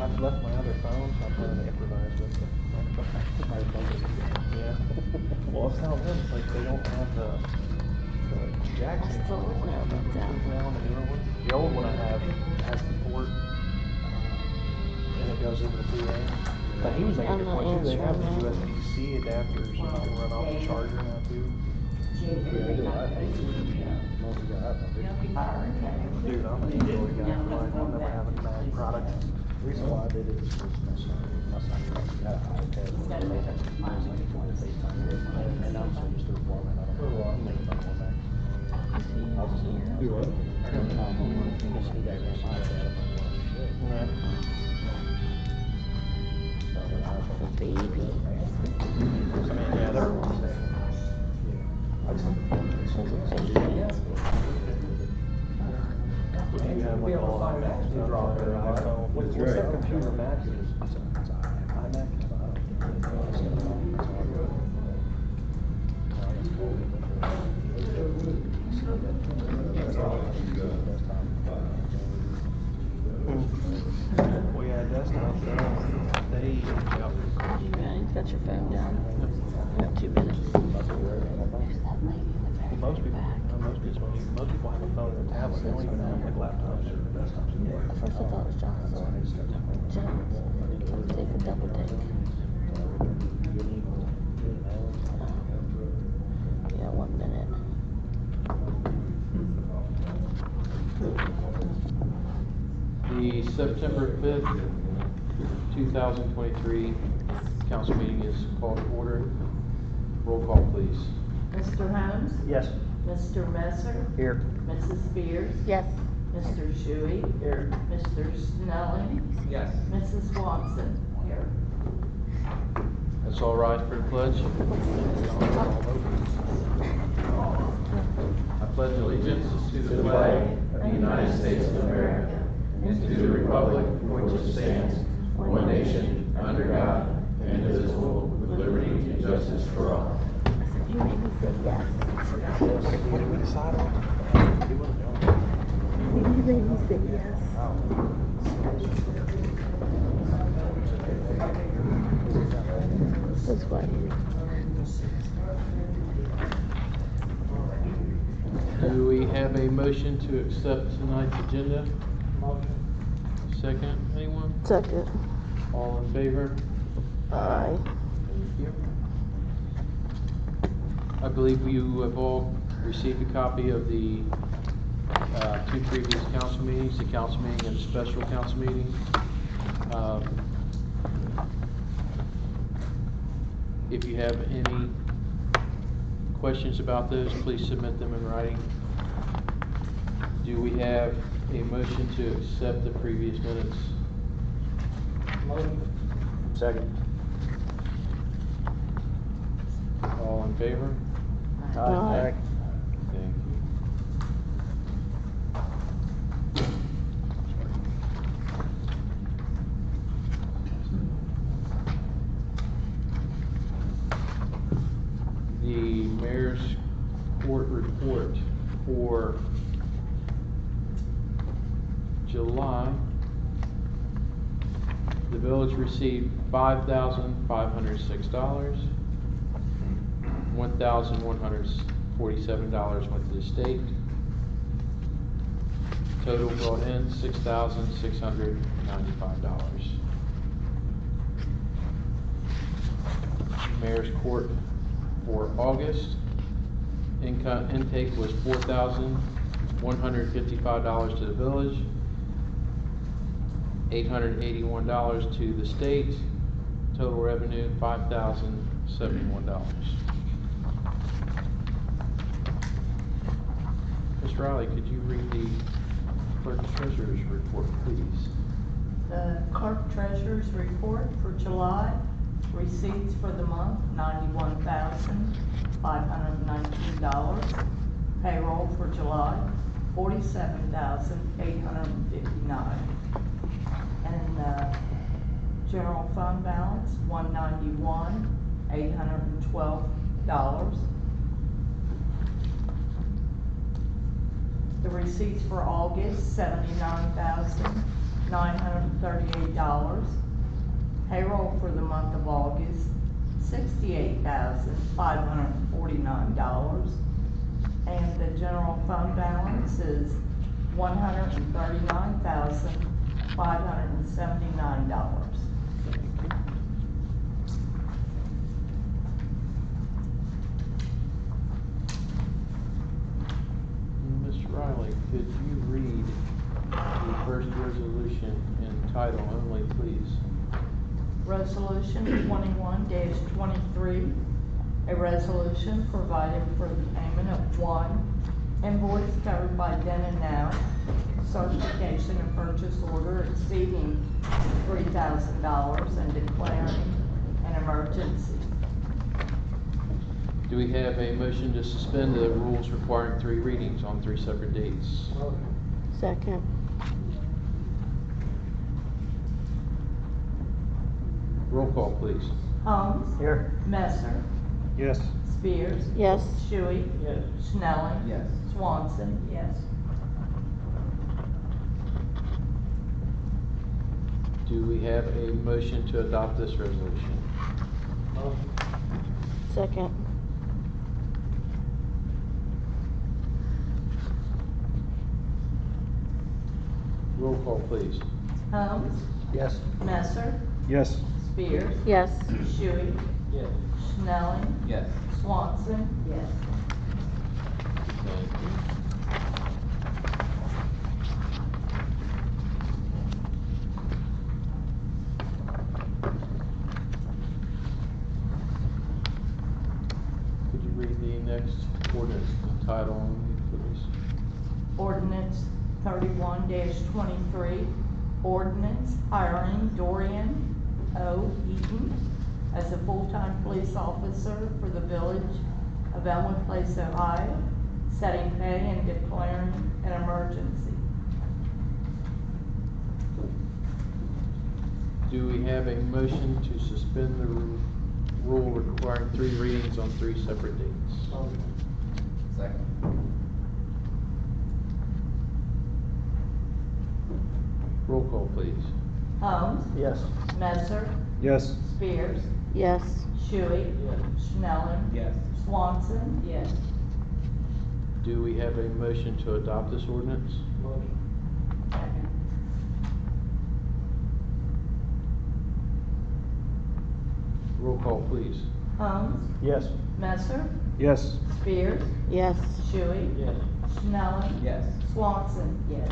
I've left my other phone, so I'm trying to improvise with the yeah. Well, it's how it is. It's like they don't have the jacks anymore. Now on the newer one. The old one I have has the port, and it goes into the PA. But he was making a point too. They have the USB-C adapters you can run off the charger now too. Yeah, Dude, I'm an Android guy. I'll never have a Mac product. the reason why I did it is because my son got an iPad with a FaceTime with me, and I'm so used to the format. I don't know. I'm making my own Mac. I'll just do what? Baby. I mean, yeah, they're all the same. I just have to Would you have like all iMacs stuff or iPhone? What's that computer Mac is? iMac? Well, yeah, desktop, they, Yeah, you've got your phone down. You have 2 minutes. most people have a phone or a tablet. They don't even have like laptops or desktops. At first I thought it was Johnson. Take a double take. Yeah, 1 minute. The September 5th, 2023 council meeting is called to order. Roll call, please. Mr. Holmes? Yes. Mr. Messer? Here. Mrs. Spears? Yes. Mr. Shuey? Here. Mr. Snelling? Yes. Mrs. Watson? Here. That's all right for the pledge. I pledge allegiance to the flag of the United States of America and to the republic for which it stands, one nation, under God, indivisible, with liberty and justice for all. You made me say yes. What did we decide on? You made me say yes. That's funny. Do we have a motion to accept tonight's agenda? Second, anyone? Second. All in favor? Aye. Thank you. I believe you have all received a copy of the 2 previous council meetings, the council meeting and the special council meeting. If you have any questions about those, please submit them in writing. Do we have a motion to accept the previous minutes? Second. All in favor? Aye. Thank you. The mayor's court report for July. The village received $5,506. $1,147 went to the state. Total brought in $6,695. Mayor's court for August. Income intake was $4,155 to the village, $881 to the state. Total revenue $5,071. Ms. Riley, could you read the clerk treasurer's report, please? The clerk treasurer's report for July, receipts for the month, $91,519. Payroll for July, $47,859. And general fund balance, $191,812. The receipts for August, $79,999. $938. Payroll for the month of August, $68,549. And the general fund balance is $139,579. Mr. Riley, could you read the first resolution in title only, please? Resolution 21-23, a resolution providing for the payment of one invoice covered by then and now, certification of purchase order exceeding $3,000 and declaring an emergency. Do we have a motion to suspend the rules requiring 3 readings on 3 separate dates? Second. Roll call, please. Holmes. Here. Messer. Yes. Spears. Yes. Shuey. Yes. Schnelling. Yes. Swanson. Yes. Do we have a motion to adopt this resolution? Second. Roll call, please. Holmes. Yes. Messer. Yes. Spears. Yes. Shuey. Yes. Schnelling. Yes. Swanson. Yes. Thank you. Could you read the next ordinance in title only, please? Ordinance 31-23, ordinance hiring Dorian O. Eaton as a full-time police officer for the village of Elmwood Place, Ohio, setting pay and declaring an emergency. Do we have a motion to suspend the rule requiring 3 readings on 3 separate dates? Second. Roll call, please. Holmes. Yes. Messer. Yes. Spears. Yes. Shuey. Schnelling. Yes. Swanson. Yes. Do we have a motion to adopt this ordinance? Roll call, please. Holmes. Yes. Messer. Yes. Spears. Yes. Shuey. Yes. Schnelling. Yes. Swanson. Yes.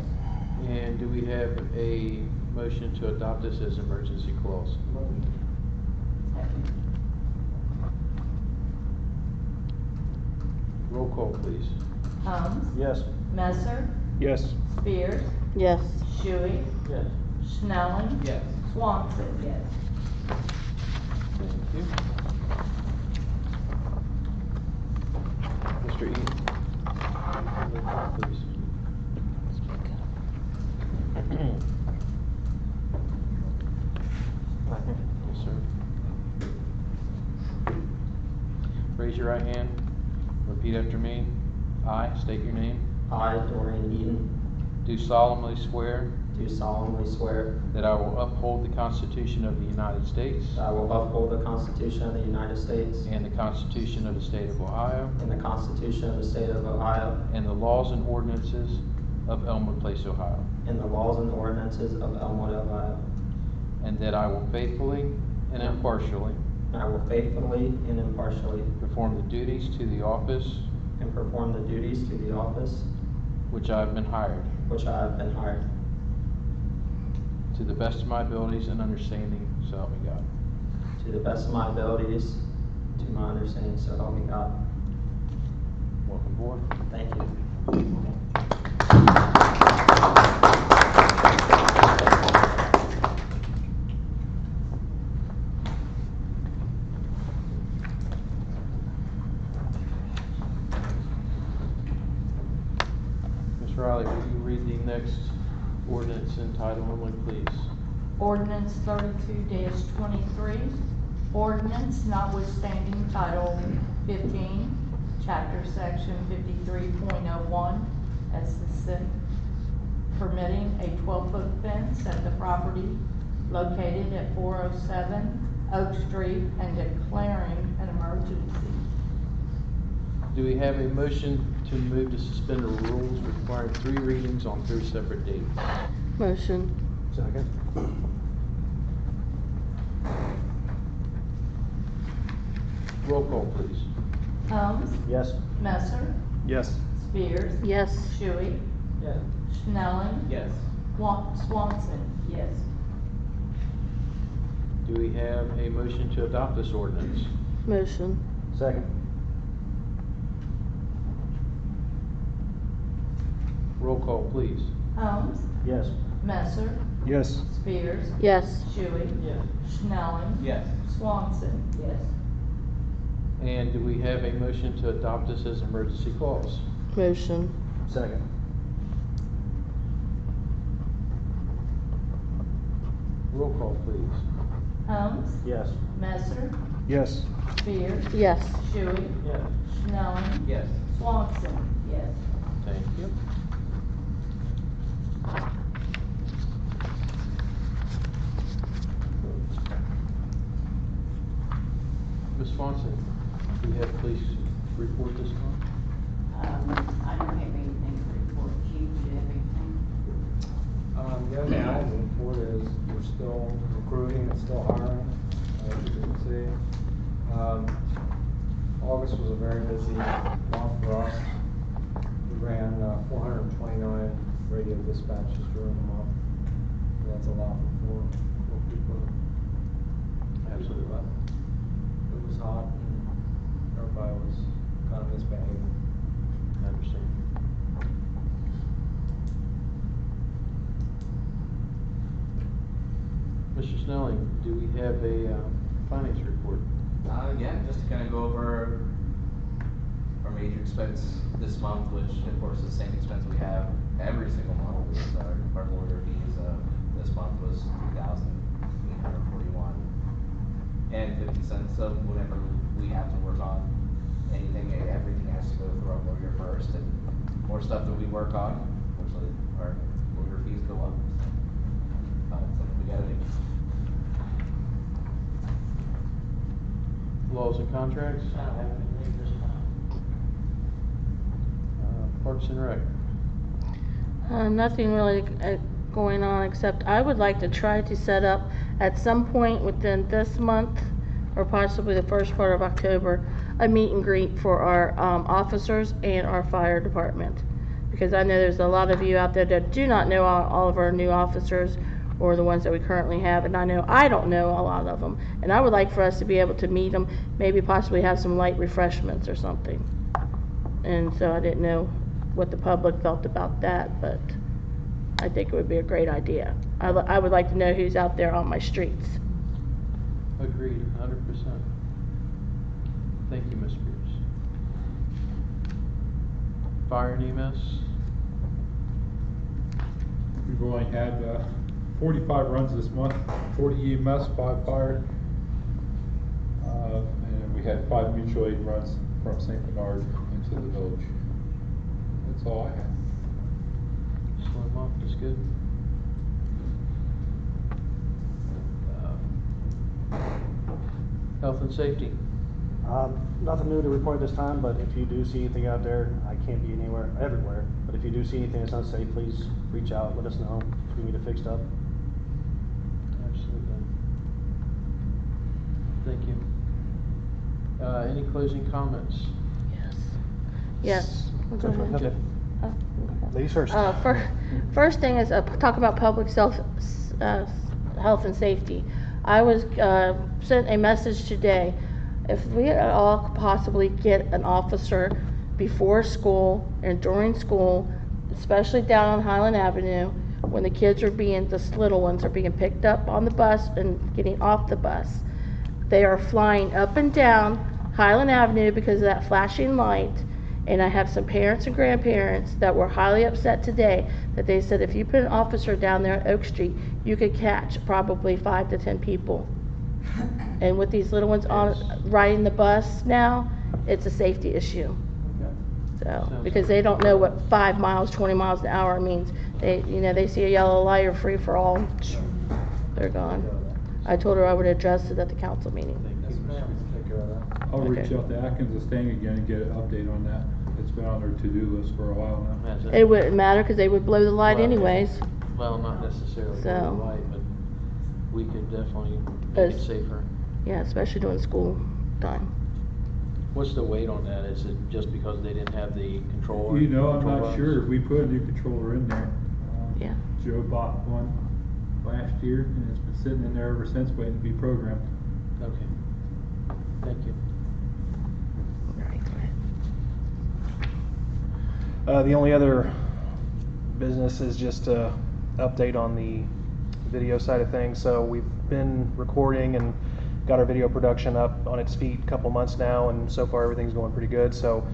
And do we have a motion to adopt this as emergency clause? Roll call, please. Holmes. Yes. Messer. Yes. Spears. Yes. Shuey. Yes. Schnelling. Yes. Swanson. Yes. Thank you. Mr. Eaton? Roll call, please. Yes, sir. Raise your right hand. Repeat after me. I state your name. I, Dorian Eaton, Do solemnly swear do solemnly swear that I will uphold the Constitution of the United States that I will uphold the Constitution of the United States and the Constitution of the State of Ohio and the Constitution of the State of Ohio and the laws and ordinances of Elmwood Place, Ohio, and the laws and ordinances of Elmwood, Ohio. and that I will faithfully and impartially And I will faithfully and impartially perform the duties to the office and perform the duties to the office which I have been hired, which I have been hired, to the best of my abilities and understanding, so help me God. to the best of my abilities, to my understanding, so help me God. Welcome aboard. Thank you. Ms. Riley, will you read the next ordinance in title only, please? Ordinance 32-23, ordinance notwithstanding Title 15, Chapter Section 53.01, as permitting a 12-foot fence at the property located at 407 Oak Street and declaring an emergency. Do we have a motion to move to suspend the rules requiring 3 readings on 3 separate dates? Motion. Second. Roll call, please. Helms, Yes. Messer, Yes. Spears, Yes. Shuey, Yes. Schnelling, Yes. Swanson. Yes. Do we have a motion to adopt this ordinance? Motion. Second. Roll call, please. Helms, Yes. Messer, Yes. Spears, Yes. Shuey, Yes. Schnelling, Yes. Swanson. Yes. And do we have a motion to adopt this as an emergency clause? Motion. Second. Roll call, please. Helms, Yes. Messer, Yes. Spears, Yes. Shuey, Yes. Schnelling, Yes. Swanson. Yes. Thank you. Ms. Swanson, do you have police report this month? I don't have anything to report. Chief, do you have anything? The only thing I have to report is we're still recruiting and still hiring, as you can see. August was a very busy month for us. We ran 429 radio dispatches during the month. That's a lot for four people. Absolutely. But it was hot and everybody was kind of misbehaving. I understand. Mr. Snelling, do we have a finance report? Yeah, just to kind of go over our major expense this month, which of course is the same expense we have every single month, is our lawyer fees. This month was $3,841 and 50 cents. So whenever we have to work on anything, everything has to go through our lawyer first, and more stuff that we work on, unfortunately, our lawyer fees go up. It's something we gotta do. Laws and contracts? I don't have anything this time. Parks and Rec? Nothing really going on, except I would like to try to set up at some point within this month, or possibly the first part of October, a meet and greet for our officers and our fire department. Because I know there's a lot of you out there that do not know all of our new officers, or the ones that we currently have, and I know I don't know a lot of them. And I would like for us to be able to meet them, maybe possibly have some light refreshments or something. And so I didn't know what the public felt about that, but I think it would be a great idea. I would like to know who's out there on my streets. Agreed, 100%. Thank you, Ms. Spears. Fire and EMS? We've only had 45 runs this month, 40 EMS, 5 fire. And we had 5 mutual aid runs from St. Bernard into the village. That's all I have. Slim up, that's good. Health and safety? Nothing new to report this time, but if you do see anything out there, I can't be everywhere, but if you do see anything that's unsafe, please reach out, let us know if we need it fixed up. Absolutely. Thank you. Any closing comments? Yes. Go ahead. Okay. Oh, Ladies first. First thing is talk about public health and safety. I was sent a message today. If we at all could possibly get an officer before school and during school, especially down on Highland Avenue, when the kids are the little ones are being picked up on the bus and getting off the bus. They are flying up and down Highland Avenue because of that flashing light. And I have some parents and grandparents that were highly upset today that they said if you put an officer down there at Oak Street, you could catch probably 5 to 10 people. And with these little ones riding the bus now, it's a safety issue. So, because they don't know what 5 miles, 20 miles an hour means. They see a yellow light or free for all, they're gone. I told her I would address it at the council meeting. Yes, ma'am, take care of that. I'll reach Okay. out to Atkins and Stang again and get an update on that. It's been on their to-do list for a while now. It wouldn't matter, cause they would blow the light Well, anyways. Well, not necessarily So- blue and white, but we could definitely make it As- safer. Yeah, especially during school time. What's the weight on that? Is it just because they didn't have the controller? You know, I'm control not buttons? sure. We put a new controller in there. Yeah. Joe bought one last year and it's been sitting in there ever since waiting to be programmed. Okay. Thank you. Alright, go ahead. The only other business is just a update on the video side of things. So we've been recording and got our video production up on its feet a couple months now, and so far everything's going pretty good. So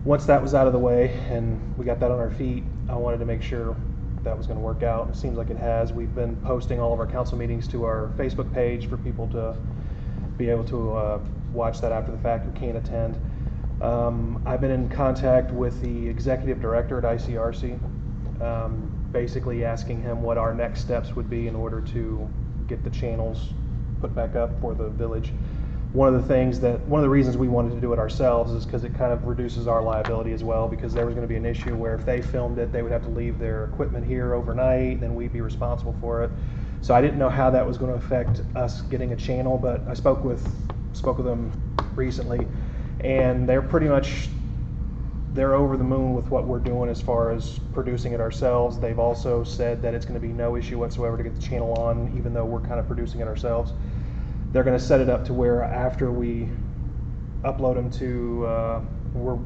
once that was out of the way and we got that on our feet, I wanted to make sure that was going to work out. It seems like it has. We've been posting all of our council meetings to our Facebook page for people to be able to watch that after the fact who can't attend. I've been in contact with the executive director at ICRC, basically asking him what our next steps would be in order to get the channels put back up for the village. One of the reasons we wanted to do it ourselves is because it kind of reduces our liability as well, because there was going to be an issue where if they filmed it, they would have to leave their equipment here overnight, and then we'd be responsible for it. So I didn't know how that was going to affect us getting a channel, but I spoke with them recently, and they're over the moon with what we're doing as far as producing it ourselves. They've also said that it's going to be no issue whatsoever to get the channel on, even though we're kind of producing it ourselves. They're going to set it up to where after we upload them to, we're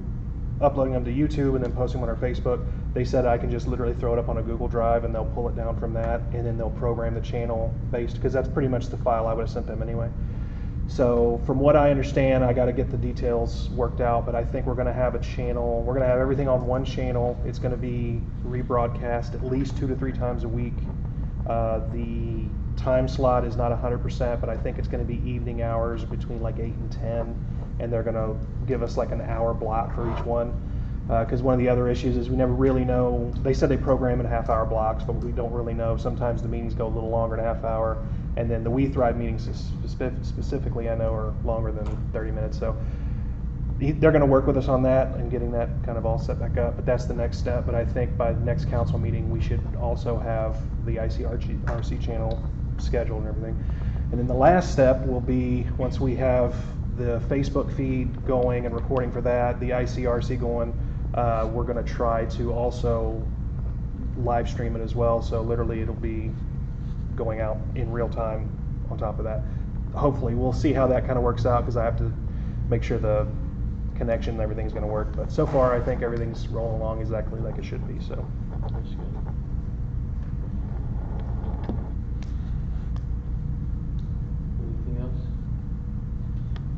uploading them to YouTube and then posting them on our Facebook. They said I can just literally throw it up on a Google Drive and they'll pull it down from that, and then they'll program the channel based, because that's pretty much the file I would have sent them anyway. So from what I understand, I got to get the details worked out, but I think we're going to have a channel. We're going to have everything on one channel. It's going to be rebroadcast at least 2 to 3 times a week. The time slot is not 100%, but I think it's going to be evening hours between like 8 and 10, and they're going to give us like an hour block for each one. Because one of the other issues is we never really know. They said they program in half-hour blocks, but we don't really know. Sometimes the meetings go a little longer than a half hour, and then the We Thrive meetings specifically, I know, are longer than 30 minutes. So they're going to work with us on that and getting that kind of all set back up. But that's the next step. But I think by the next council meeting, we should also have the ICRC channel scheduled and everything. And then the last step will be, once we have the Facebook feed going and recording for that, the ICRC going, we're going to try to also live stream it as well. So literally it'll be going out in real time on top of that. Hopefully, we'll see how that kind of works out, because I have to make sure the connection and everything's going to work. But so far, I think everything's rolling along exactly like it should be. So That's good. Anything else?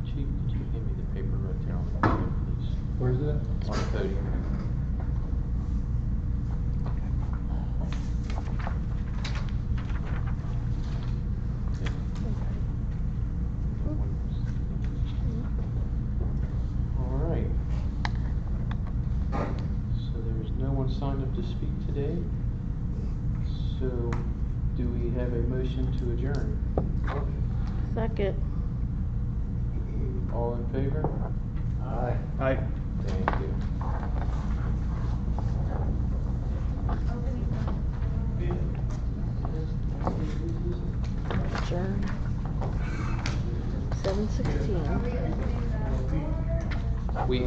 Chief, could you give me the paper right there on the podium, please? Where's it? On the podium. All right. So there's no one signed up to speak today. So do we have a motion to adjourn? Second. All in favor? Aye. Thank you. Adjourn. 7:16. We